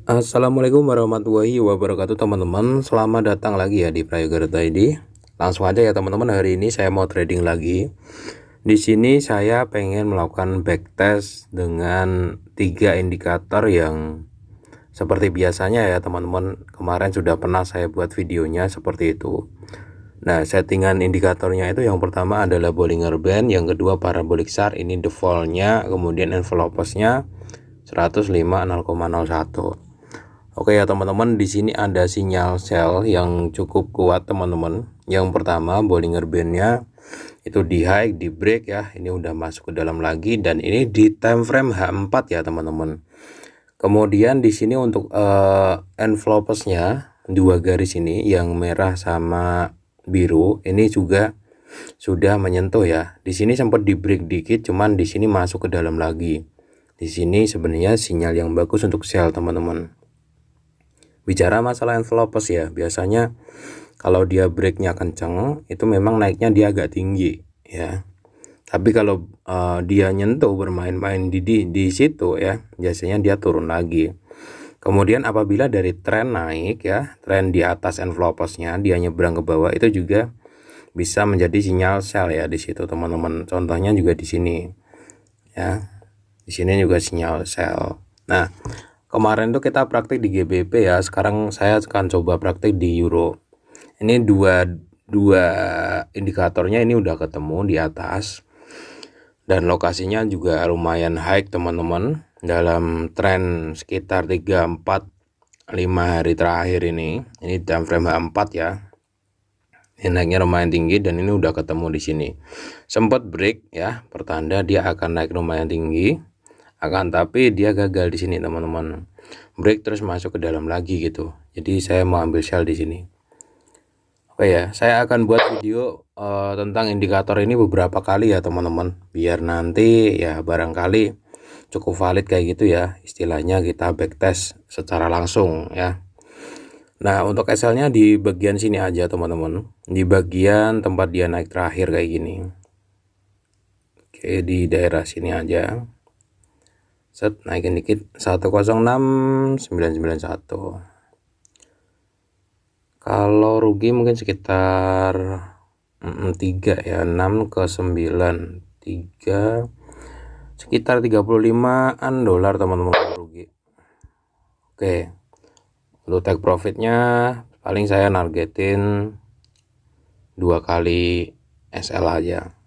Assalamualaikum warahmatullahi wabarakatuh teman-teman. Selamat datang lagi ya di Prayoga ID. Langsung aja ya teman-teman, hari ini saya mau trading lagi. Di sini saya pengen melakukan backtest dengan 3 indikator yang seperti biasanya ya teman-teman. Kemarin sudah pernah saya buat videonya seperti itu. Nah, settingan indikatornya itu yang pertama adalah Bollinger Band, yang kedua parabolic SAR, ini defaultnya, kemudian envelopesnya 105 0,01. Oke ya teman-teman, di sini ada sinyal sell yang cukup kuat teman-teman. Yang pertama Bollinger Band-nya itu di high, di break ya. Ini udah masuk ke dalam lagi dan ini di time frame H4 ya teman-teman. Kemudian di sini untuk envelopes-nya dua garis ini yang merah sama biru ini juga sudah menyentuh ya. Di sini sempat di break dikit, cuman di sini masuk ke dalam lagi. Di sini sebenarnya sinyal yang bagus untuk sell teman-teman. Bicara masalah envelopes ya, biasanya kalau dia breaknya kenceng itu memang naiknya dia agak tinggi ya. Tapi kalau dia nyentuh bermain-main di situ ya, biasanya dia turun lagi. Kemudian apabila dari tren naik ya, tren di atas envelopesnya dia nyebrang ke bawah, itu juga bisa menjadi sinyal sell ya di situ teman-teman. Contohnya juga di sini ya. Di sini juga sinyal sell. Nah, kemarin tuh kita praktik di GBP ya, sekarang saya akan coba praktik di Euro. Ini dua indikatornya ini udah ketemu di atas dan lokasinya juga lumayan high teman-teman, dalam tren sekitar 3, 4, 5 hari terakhir ini time frame H4 ya. Ini naiknya lumayan tinggi dan ini udah ketemu di sini. Sempat break ya, pertanda dia akan naik lumayan tinggi. Tapi dia gagal di sini teman-teman, break terus masuk ke dalam lagi gitu. Jadi saya mau ambil sell di sini. Oke ya, saya akan buat video tentang indikator ini beberapa kali ya teman-teman, biar nanti ya barangkali cukup valid kayak gitu ya, istilahnya kita backtest secara langsung ya. Nah, untuk SL-nya di bagian sini aja teman-teman, di bagian tempat dia naik terakhir kayak gini. Oke, di daerah sini aja. Set, naikin dikit 106.991. Kalau rugi mungkin sekitar 3 ya, 6 ke 9, 3 sekitar 35-an dolar teman-teman rugi. Oke, untuk take profitnya paling saya nargetin 2 kali SL aja.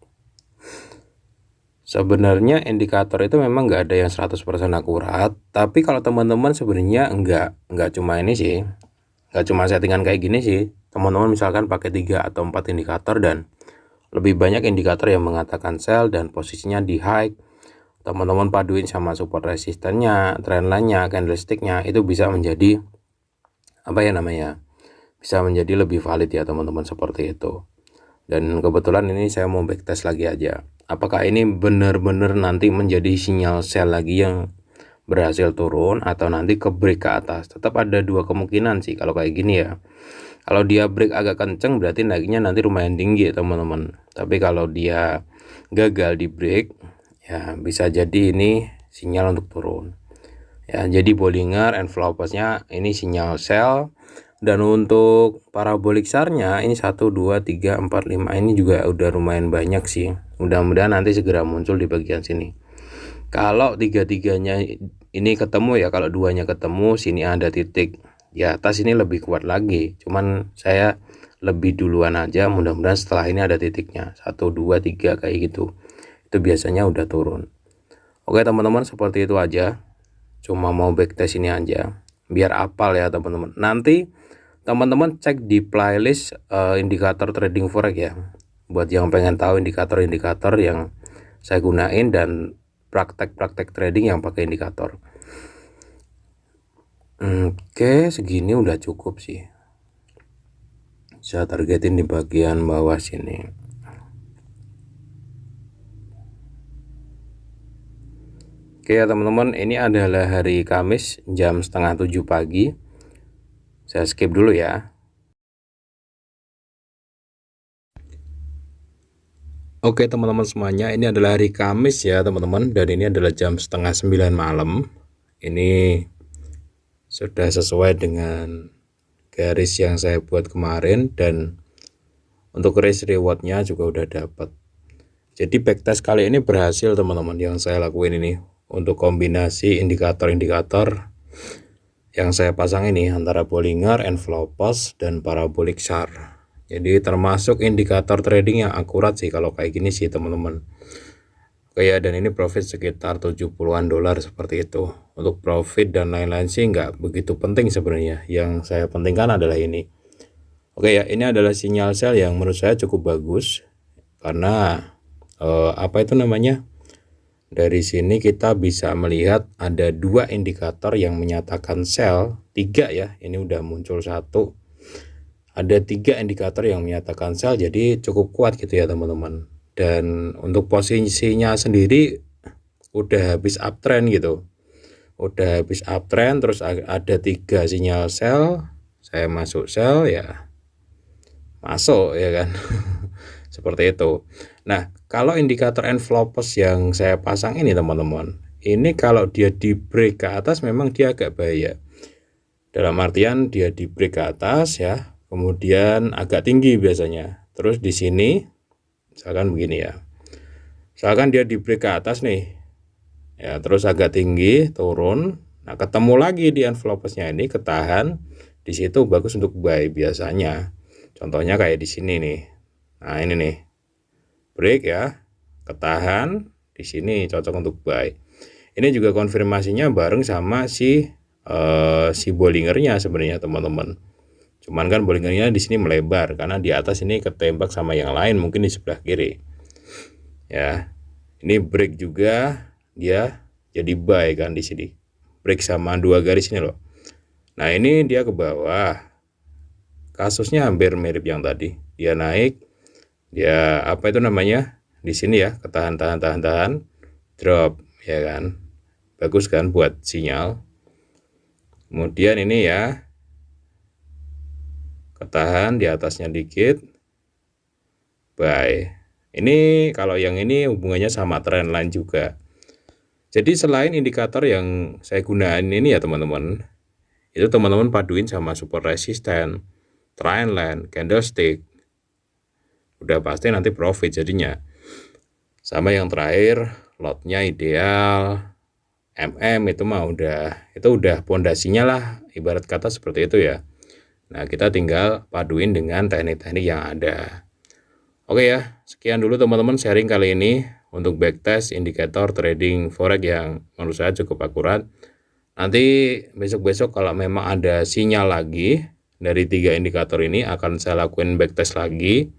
Sebenarnya indikator itu memang nggak ada yang 100% akurat, tapi kalau teman-teman sebenarnya nggak cuma ini sih, nggak cuma settingan kayak gini sih. Teman-teman misalkan pakai 3 atau 4 indikator dan lebih banyak indikator yang mengatakan sell dan posisinya di high, teman-teman paduin sama support resistennya, trendline-nya, candlestick-nya, itu bisa menjadi bisa menjadi lebih valid ya teman-teman, seperti itu. Dan kebetulan ini saya mau backtest lagi aja, apakah ini benar-benar nanti menjadi sinyal sell lagi yang berhasil turun atau nanti ke break ke atas. Tetap ada 2 kemungkinan sih kalau kayak gini ya. Kalau dia break agak kenceng berarti naiknya nanti lumayan tinggi ya teman-teman. Tapi kalau dia gagal di break ya bisa jadi ini sinyal untuk turun ya. Jadi Bollinger envelopesnya ini sinyal sell. Dan untuk parabolic SAR-nya ini 1, 2, 3, 4, 5 ini juga udah lumayan banyak sih. Mudah-mudahan nanti segera muncul di bagian sini. Kalau tiga-tiganya ini ketemu ya, kalau duanya ketemu sini ada titik di atas, ini lebih kuat lagi. Cuman saya lebih duluan aja, mudah-mudahan setelah ini ada titiknya 1, 2, 3 kayak gitu. Itu biasanya udah turun. Oke teman-teman, seperti itu aja. Cuma mau backtest ini aja biar apal ya teman-teman. Nanti teman-teman cek di playlist indikator trading forex ya, buat yang pengen tahu indikator-indikator yang saya gunain dan praktek-praktek trading yang pakai indikator. Oke, segini udah cukup sih. Saya targetin di bagian bawah sini. Oke ya teman-teman, ini adalah hari Kamis jam setengah 7 pagi. Saya skip dulu ya. Oke teman-teman semuanya, ini adalah hari Kamis ya teman-teman, dan ini adalah jam setengah 9 malam. Ini sudah sesuai dengan garis yang saya buat kemarin, dan untuk risk rewardnya juga udah dapat. Jadi backtest kali ini berhasil teman-teman yang saya lakuin ini untuk kombinasi indikator-indikator yang saya pasang ini antara Bollinger, Envelopes, dan Parabolic SHAR. Jadi termasuk indikator trading yang akurat sih kalau kayak gini sih teman-teman. Oke ya, dan ini profit sekitar 70-an dolar seperti itu. Untuk profit dan lain-lain sih nggak begitu penting sebenarnya. Yang saya pentingkan adalah ini. Oke ya, ini adalah sinyal sell yang menurut saya cukup bagus karena apa itu namanya? Dari sini kita bisa melihat ada dua indikator yang menyatakan sell, tiga ya, ini udah muncul satu. Ada tiga indikator yang menyatakan sell, jadi cukup kuat gitu ya teman-teman. Dan untuk posisinya sendiri udah habis uptrend gitu. Udah habis uptrend, terus ada tiga sinyal sell, saya masuk sell ya, masuk ya kan. Seperti itu. Nah, kalau indikator envelopes yang saya pasang ini teman-teman, ini kalau dia di break ke atas memang dia agak bahaya. Dalam artian dia di break ke atas ya, kemudian agak tinggi biasanya. Terus di sini misalkan begini ya. Misalkan dia di break ke atas nih. Ya, terus agak tinggi, turun. Nah, ketemu lagi di envelopesnya ini ketahan. Di situ bagus untuk buy biasanya. Contohnya kayak di sini nih. Nah, ini nih. Break ya, ketahan, di sini cocok untuk buy. Ini juga konfirmasinya bareng sama si Bollingernya sebenarnya teman-teman. Cuman kan Bollingernya di sini melebar karena di atas ini ketembak sama yang lain mungkin di sebelah kiri. Ya, ini break juga, dia jadi buy kan di sini. Break sama dua garis ini loh. Nah, ini dia ke bawah. Kasusnya hampir mirip yang tadi. Dia naik, dia apa itu namanya? Di sini ya, ketahan drop ya kan. Bagus kan buat sinyal. Kemudian ini ya, ketahan di atasnya dikit, buy. Ini kalau yang ini hubungannya sama trendline juga. Jadi selain indikator yang saya gunakan ini ya teman-teman, itu teman-teman paduin sama support resisten, trendline, candlestick. Udah pasti nanti profit jadinya. Sama yang terakhir, lotnya ideal, itu mah udah pondasinya lah, ibarat kata seperti itu ya. Nah, kita tinggal paduin dengan teknik-teknik yang ada. Oke ya, sekian dulu teman-teman sharing kali ini untuk backtest indikator trading forex yang menurut saya cukup akurat. Nanti besok-besok kalau memang ada sinyal lagi dari tiga indikator ini akan saya lakuin backtest lagi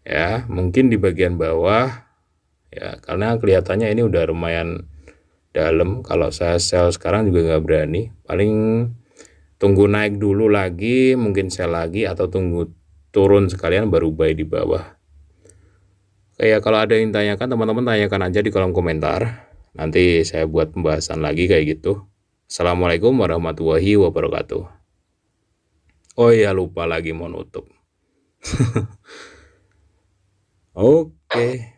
ya, mungkin di bagian bawah ya, karena kelihatannya ini udah lumayan dalam. Kalau saya sell sekarang juga nggak berani, paling tunggu naik dulu lagi, mungkin sell lagi, atau tunggu turun sekalian baru buy di bawah. Kayak kalau ada yang tanyakan, teman-teman tanyakan aja di kolom komentar, nanti saya buat pembahasan lagi kayak gitu. Assalamualaikum warahmatullahi wabarakatuh. Oh ya, lupa lagi mau nutup. Oke.